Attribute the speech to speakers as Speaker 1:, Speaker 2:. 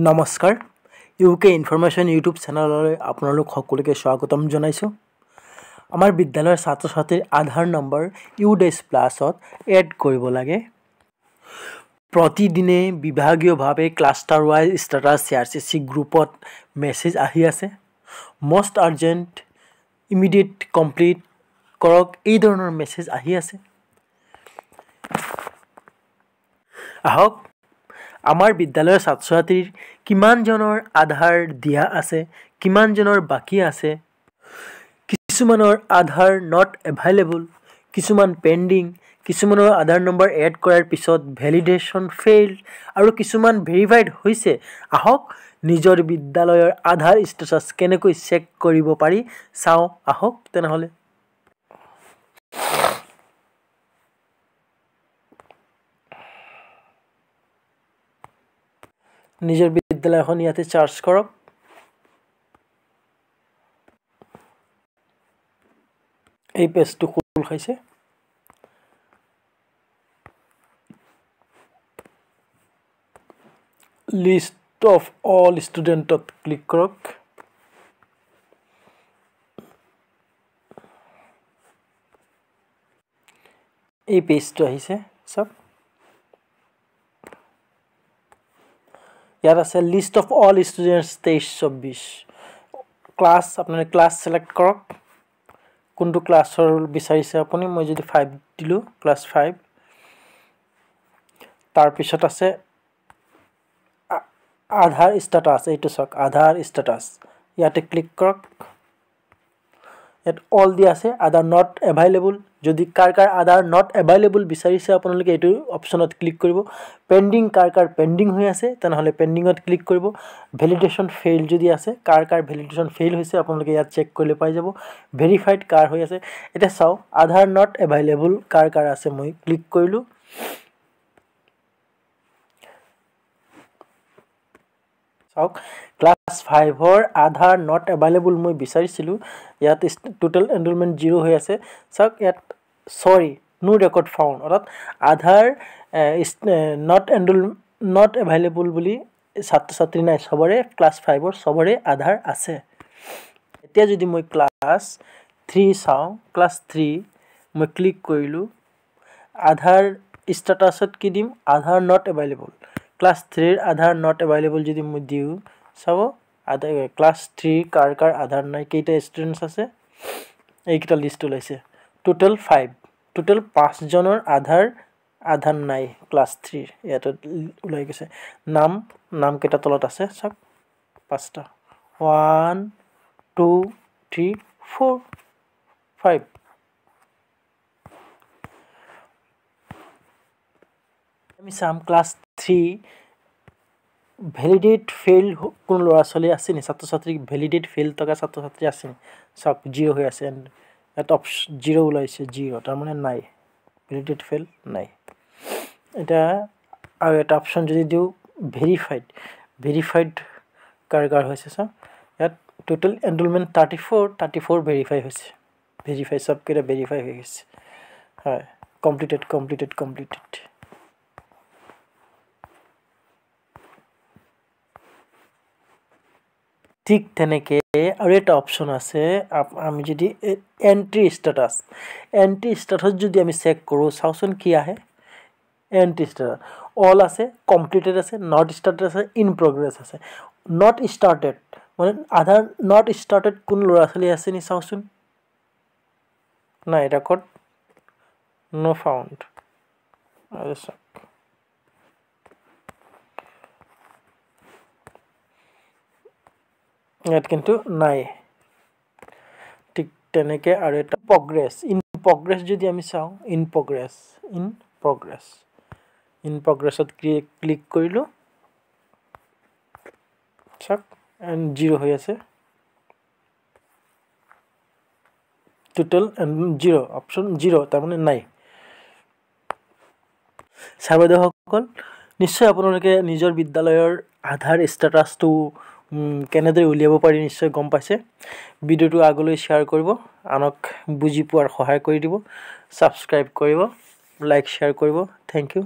Speaker 1: নমস্কাৰ UK information YouTube চেনেললৈ আপোনালোক সকলোকে স্বাগতম জনাইছোঁ। আমাৰ বিদ্যালয়ৰ ছাত্ৰ ছাত্ৰীৰ আধাৰ নম্বৰ U-Plus-ত এড কৰিব লাগে। প্ৰতিদিনে বিভাগীয়ভাৱে ক্লাষ্টাৰ ৱাইজ ষ্টেটাছ CRCC গ্ৰুপত মেছেজ আহি আছে। মষ্ট আৰ্জেণ্ট, ইমিডিয়েট কমপ্লিট কৰক, এই ধৰণৰ মেছেজ আহি আছে। আহক আমাৰ বিদ্যালয়ৰ ছাত্ৰ ছাত্ৰীৰ কিমানজনৰ আধাৰ দিয়া আছে, কিমানজনৰ বাকী আছে, কিছুমানৰ আধাৰ নট এভাইলেবল, কিছুমান পেণ্ডিং, কিছুমানৰ আধাৰ নম্বৰ এড কৰাৰ পিছত ভেলিডেশ্যন ফেইল আৰু কিছুমান ভেৰিফাইড হৈছে। আহক নিজৰ বিদ্যালয়ৰ আধাৰ ষ্টেটাছ কেনেকৈ চেক কৰিব পাৰি চাওঁ আহক তেনেহ'লে। নিজৰ বিদ্যালয়খন ইয়াতে চাৰ্চ কৰক। এই পেজটো খোল খাইছে। লিষ্ট অফ অল ষ্টুডেণ্টত ক্লিক কৰক। এই পেজটো আহিছে চাওক। ইয়াত আছে list of all students 23-24 class. আপোনালোকে ক্লাছ ছিলেক্ট কৰক, কোনটো ক্লাছৰ বিচাৰিছে আপুনি। মই যদি 5 দিলোঁ, ক্লাছ 5। তাৰপিছত আছে আধাৰ ষ্টেটাছ, এইটো চাওক আধাৰ ষ্টেটাছ, ইয়াতে ক্লিক কৰক। ইয়াত অল দিয়া আছে, আধাৰ নট এভাইলেবল। যদি কাৰ আধাৰ নট এভাইলেবল বিচাৰিছে আপোনালোকে এইটো অপশ্যনত ক্লিক কৰিব। পেণ্ডিং কাৰ পেণ্ডিং হৈ আছে তেনেহ'লে পেণ্ডিঙত ক্লিক কৰিব। ভেলিডেশ্যন ফেইল যদি আছে, কাৰ ভেলিডেশ্যন ফেইল হৈছে আপোনালোকে ইয়াত চেক কৰিলে পাই যাব। ভেৰিফাইড কাৰ হৈ আছে। এতিয়া চাওক আধাৰ নট এভাইলেবল কাৰ আছে, মই ক্লিক কৰিলোঁ। চাওক ক্লাছ 5ৰ আধাৰ নট এভাইলেবল মই বিচাৰিছিলোঁ। ইয়াত টোটেল এনৰলমেণ্ট 0 হৈ আছে। চাওক ইয়াত চৰি নো ৰেকৰ্ড ফাউণ্ড, অৰ্থাৎ আধাৰ নট এভাইলেবল বুলি ছাত্ৰ ছাত্ৰী নাই, চবৰে ক্লাছ 5ৰ চবৰে আধাৰ আছে। এতিয়া যদি মই ক্লাছ 3 চাওঁ, ক্লাছ 3 মই ক্লিক কৰিলোঁ। আধাৰ ষ্টেটাছত কি দিম, আধাৰ নট এভাইলেবল। ক্লাছ 3ৰ আধাৰ নট এভাইলেবল যদি মই দিওঁ, চাব ক্লাছ 3 কাৰ আধাৰ নাই, কেইটা ষ্টুডেণ্টছ আছে, এইকেইটা লিষ্ট ওলাইছে। টোটেল 5, টোটেল 5জনৰ আধাৰ নাই ক্লাছ 3ৰ, ইয়াতে ওলাই গৈছে। নামকেইটা তলত আছে চাওক, 5টা, 1 2 3 4 5। আমি চাম ক্লাছ 3 ভেলিডেট ফেইল কোনো ল'ৰা ছোৱালী আছে নি, ছাত্ৰ ছাত্ৰী ভেলিডেট ফেইল থকা ছাত্ৰ ছাত্ৰী আছে নি, চাওক 0 হৈ আছে। ইয়াত 0 ওলাইছে, 0 তাৰমানে নাই, ভেলিডেট ফেইল নাই। এতিয়া আৰু এটা অপশ্যন যদি দিওঁ ভেৰিফাইড কাৰ হৈছে চাওক। ইয়াত টোটেল এনৰলমেণ্ট 34 ভেৰিফাই হৈছে, চবকেইটা ভেৰিফাই হৈ গৈছে। হয়, কমপ্লিটেড। ঠিক তেনেকৈ আৰু এটা অপশ্যন আছে, আমি যদি এণ্ট্ৰি ষ্টেটাছ যদি আমি চেক কৰোঁ, চাওকচোন কি আহে। এণ্ট্ৰি ষ্টেটাছ অল আছে, কমপ্লিটেড আছে, নট ষ্টাৰ্টেড আছে, ইন প্ৰগ্ৰেছ আছে। নট ষ্টাৰ্টেড মানে আধাৰ নট ষ্টাৰ্টেড কোন ল'ৰা ছোৱালী আছে নি চাওকচোন। নাই, ৰেকৰ্ড নো ফাউণ্ড। চাওক ইয়াত কিন্তু নাই। ঠিক তেনেকৈ আৰু এটা ইন প্ৰগ্ৰেছ যদি আমি চাওঁ, ইন প্ৰগ্ৰেছত ক্লিক কৰিলোঁ। চাওক 0 হৈ আছে, টোটেল 0, অপশ্যন 0 তাৰমানে নাই। ছাৰ বাইদেউসকল, নিশ্চয় আপোনালোকে নিজৰ বিদ্যালয়ৰ আধাৰ ষ্টেটাছটো কেনেদৰে উলিয়াব পাৰি নিশ্চয় গম পাইছে। ভিডিঅ'টো আগলৈ শ্বেয়াৰ কৰিব, আনক বুজি পোৱাৰ সহায় কৰি দিব, ছাবস্ক্ৰাইব কৰিব, লাইক শ্বেয়াৰ কৰিব। Thank U.